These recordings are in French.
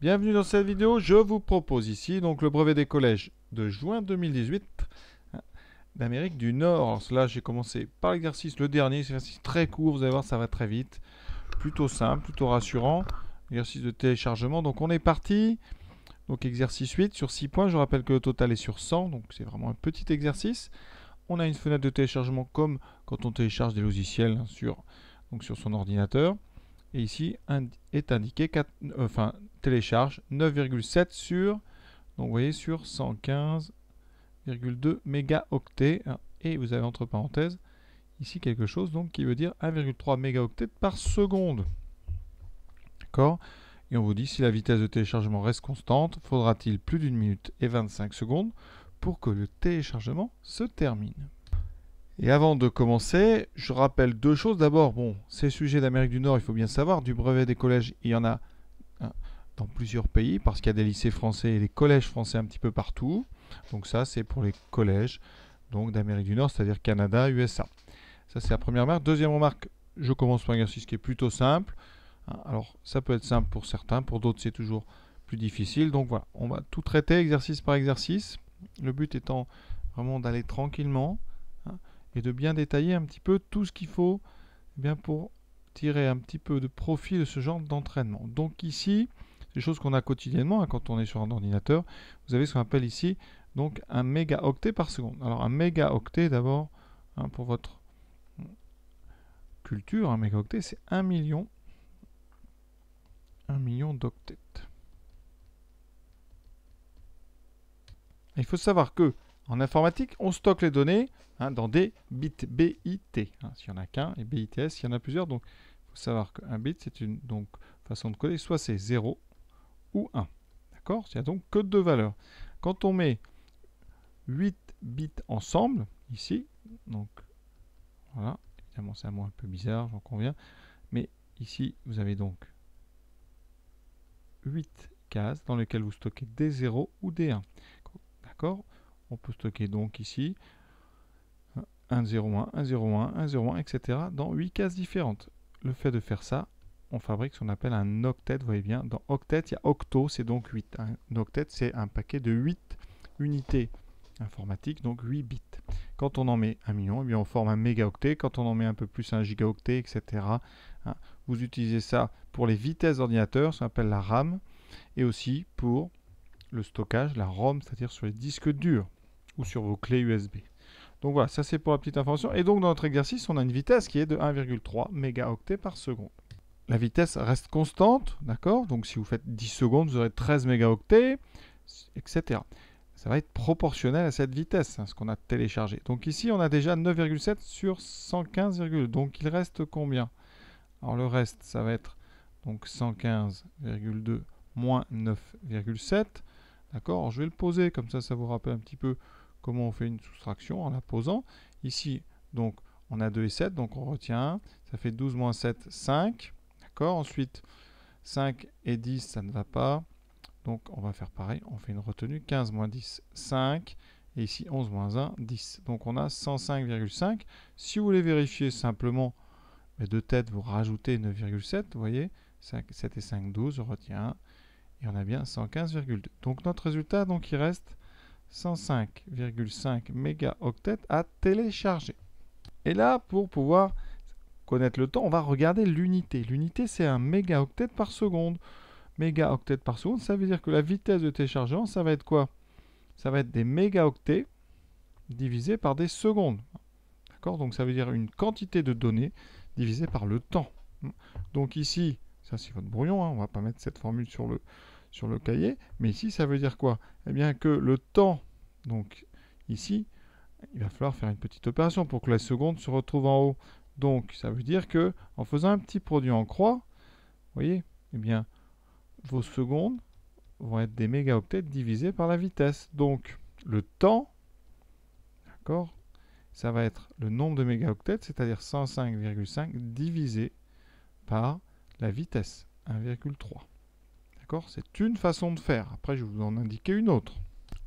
Bienvenue dans cette vidéo. Je vous propose ici donc le brevet des collèges de juin 2018 d'Amérique du Nord. Alors là, j'ai commencé par l'exercice, le dernier, c'est un exercice très court, vous allez voir, ça va très vite. Plutôt simple, plutôt rassurant. Exercice de téléchargement. Donc on est parti. Donc exercice 8 sur 6 points. Je rappelle que le total est sur 100, donc c'est vraiment un petit exercice. On a une fenêtre de téléchargement comme quand on télécharge des logiciels sur son ordinateur. Et ici est indiqué télécharge 9,7 sur, donc vous voyez, sur 115,2 mégaoctets. Et vous avez entre parenthèses ici quelque chose donc qui veut dire 1,3 mégaoctets par seconde. D'accord. Et on vous dit si la vitesse de téléchargement reste constante, faudra-t-il plus d'une minute et 25 secondes pour que le téléchargement se termine. Et avant de commencer, je rappelle deux choses. D'abord, ces sujets d'Amérique du Nord, il faut bien savoir, du brevet des collèges, il y en a dans plusieurs pays, parce qu'il y a des lycées français et des collèges français un petit peu partout. Donc ça, c'est pour les collèges d'Amérique du Nord, c'est-à-dire Canada, USA. Ça, c'est la première remarque. Deuxième remarque, je commence par un exercice qui est plutôt simple. Alors, ça peut être simple pour certains, pour d'autres, c'est toujours plus difficile. Donc voilà, on va tout traiter exercice par exercice. Le but étant vraiment d'aller tranquillement et de bien détailler un petit peu tout ce qu'il faut pour tirer un petit peu de profit de ce genre d'entraînement. Donc ici, des choses qu'on a quotidiennement quand on est sur un ordinateur, vous avez ce qu'on appelle ici donc un mégaoctet par seconde. Alors un mégaoctet d'abord, pour votre culture, un mégaoctet c'est 1 million d'octets. Il faut savoir que en informatique, on stocke les données dans des bits BIT. S'il n'y en a qu'un, et BITS, s'il y en a plusieurs. Donc, il faut savoir qu'un bit, c'est une façon de coder. Soit c'est 0 ou 1. D'accord. Il n'y a donc que deux valeurs. Quand on met 8 bits ensemble, ici, donc voilà, évidemment c'est un mot un peu bizarre, j'en conviens, mais ici, vous avez donc 8 cases dans lesquelles vous stockez des 0 ou des 1. D'accord. On peut stocker donc ici 1, 0, 1, 1, 0, 1, 1, 0, 1, etc. dans 8 cases différentes. Le fait de faire ça, on fabrique ce qu'on appelle un octet. Vous voyez bien, dans octet, il y a octo, c'est donc 8. Un octet, c'est un paquet de 8 unités informatiques, donc 8 bits. Quand on en met 1 million, eh bien on forme un mégaoctet. Quand on en met un peu plus, un gigaoctet, etc. Vous utilisez ça pour les vitesses d'ordinateur, ce qu'on appelle la RAM, et aussi pour le stockage, la ROM, c'est-à-dire sur les disques durs ou sur vos clés USB. Donc voilà, ça c'est pour la petite information. Et donc dans notre exercice, on a une vitesse qui est de 1,3 mégaoctets par seconde. La vitesse reste constante, d'accord. Donc si vous faites 10 secondes, vous aurez 13 mégaoctets, etc. Ça va être proportionnel à cette vitesse, ce qu'on a téléchargé. Donc ici, on a déjà 9,7 sur 115,2. Donc il reste combien? Alors le reste, ça va être donc 115,2 moins 9,7. D'accord. Je vais le poser, comme ça vous rappelle un petit peu comment on fait une soustraction en la posant. Ici, donc, on a 2 et 7, donc on retient 1. Ça fait 12 moins 7, 5. D'accord. Ensuite, 5 et 10, ça ne va pas. Donc, on va faire pareil. On fait une retenue. 15 moins 10, 5. Et ici, 11 moins 1, 10. Donc, on a 105,5. Si vous voulez vérifier simplement, mais de tête, vous rajoutez 9,7. Vous voyez, 5, 7 et 5, 12. Je retiens 1. Et on a bien 115,2. Donc, notre résultat, donc, il reste 105,5 mégaoctets à télécharger. Et là, pour pouvoir connaître le temps, on va regarder l'unité. L'unité, c'est un mégaoctet par seconde. Mégaoctet par seconde, ça veut dire que la vitesse de téléchargement, ça va être quoi? Ça va être des mégaoctets divisé par des secondes. D'accord. Donc ça veut dire une quantité de données divisée par le temps. Donc ici, ça c'est votre brouillon, on ne va pas mettre cette formule sur le cahier, mais ici ça veut dire quoi? Eh bien que le temps, donc ici, il va falloir faire une petite opération pour que la seconde se retrouve en haut. Donc ça veut dire que en faisant un petit produit en croix, vous voyez, eh bien vos secondes vont être des mégaoctets divisés par la vitesse. Donc le temps, d'accord, ça va être le nombre de mégaoctets, c'est-à-dire 105,5 divisé par la vitesse, 1,3. D'accord. C'est une façon de faire. Après, je vais vous en indiquer une autre.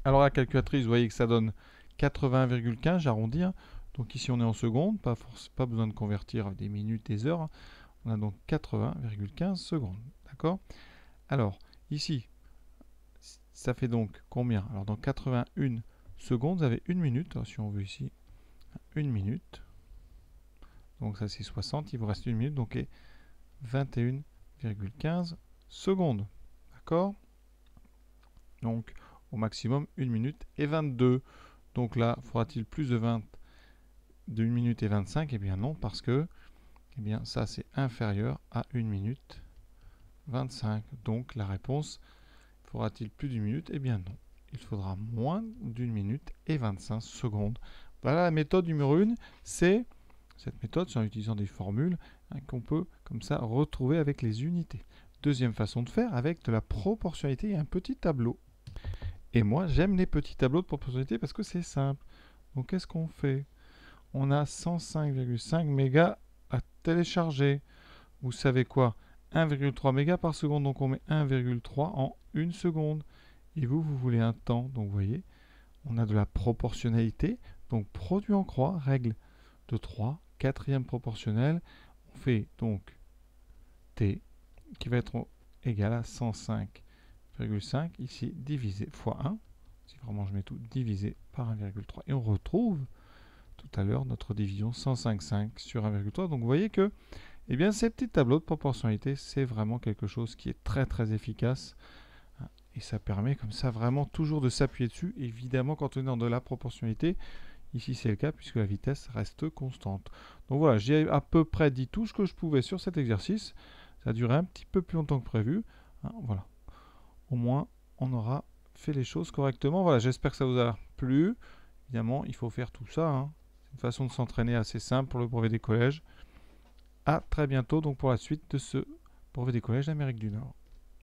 Alors la calculatrice, vous voyez que ça donne 80,15, j'arrondis. Donc ici, on est en secondes, pas besoin de convertir des minutes, des heures. On a donc 80,15 secondes. D'accord. Alors, Ici, ça fait donc combien? Alors dans 81 secondes, vous avez 1 minute. Alors, si on veut ici, 1 minute. Donc ça c'est 60, il vous reste 1 minute, donc 21,15 secondes. D'accord? Donc au maximum 1 minute et 22. Donc là, faudra-t-il plus de 1 minute et 25? Eh bien non, parce que eh bien, ça c'est inférieur à 1 minute 25. Donc la réponse, faudra-t-il plus d'1 minute? Eh bien non. Il faudra moins d'1 minute et 25 secondes. Voilà la méthode numéro 1, c'est cette méthode, c'est en utilisant des formules qu'on peut comme ça retrouver avec les unités. Deuxième façon de faire, avec de la proportionnalité et un petit tableau. Et moi, j'aime les petits tableaux de proportionnalité parce que c'est simple. Donc, qu'est-ce qu'on fait? On a 105,5 mégas à télécharger. Vous savez quoi? 1,3 mégas par seconde. Donc, on met 1,3 en 1 seconde. Et vous voulez un temps. Donc, vous voyez, on a de la proportionnalité. Donc, produit en croix, règle de 3, quatrième proportionnelle. On fait donc t qui va être égal à 105,5 ici divisé fois 1. Si vraiment je mets tout divisé par 1,3. Et on retrouve tout à l'heure notre division 105,5 sur 1,3. Donc vous voyez que eh bien, ces petits tableaux de proportionnalité, c'est vraiment quelque chose qui est très très efficace. Et ça permet comme ça vraiment toujours de s'appuyer dessus. Évidemment, quand on est dans de la proportionnalité, ici c'est le cas puisque la vitesse reste constante. Donc voilà, j'ai à peu près dit tout ce que je pouvais sur cet exercice. Ça a duré un petit peu plus longtemps que prévu. Voilà. Au moins, on aura fait les choses correctement. Voilà, j'espère que ça vous a plu. Évidemment, il faut faire tout ça. C'est une façon de s'entraîner assez simple pour le brevet des collèges. À très bientôt donc pour la suite de ce brevet des collèges d'Amérique du Nord.